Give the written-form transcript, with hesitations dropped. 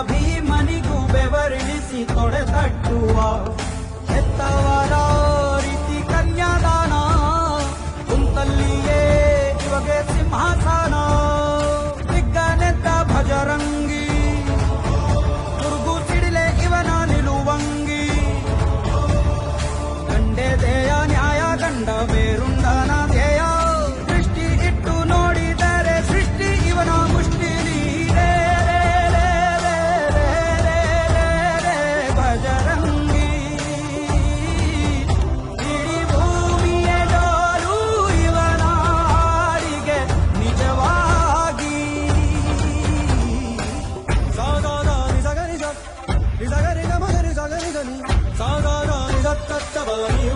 ಭೀಮನಿಗೂ ಬೆವರಿಳಿಸಿ ತೊಡೆ ತಟ್ಟುವ ಹೆತ್ತವರ ರೀತಿ ಕನ್ಯಾದಾನ ಕುಂತಲ್ಲಿಯೇ ಇವಾಗೆ ಸಿಂಹಾಸನ ದಿಗ್ಗನೆದ್ದ ಭಜರಂಗಿ ತುರ್ಗು ಸಿಡಿಲೆ ಇವನ ನಿಲುವಂಗಿ ಗಂಡೆದೆಯ ನ್ಯಾಯ ಗಂಡ ಬೇರುಂಡನ ಧ್ಯೇಯ ದೃಷ್ಟಿ ಇಟ್ಟು ನೋಡಿದರೆ ಸೃಷ್ಟಿ ಇವನ ಮುಷ್ಟಿ ಭಜರಂಗಿ ಇಡೀ ಭೂಮಿಯ ಡೋಲು ಇವನ ಹಾಡಿಗೆ ನಿಜವಾಗಿ ಸಾಗಾದ ನಿಜಗರಿ ನಿಜಗರಿ ಗಮಗರಿ ಸಗರಿ ಗನಿ ಸಾಗಾದ ನಿಜತ್ತತ್ತ ಬನಿ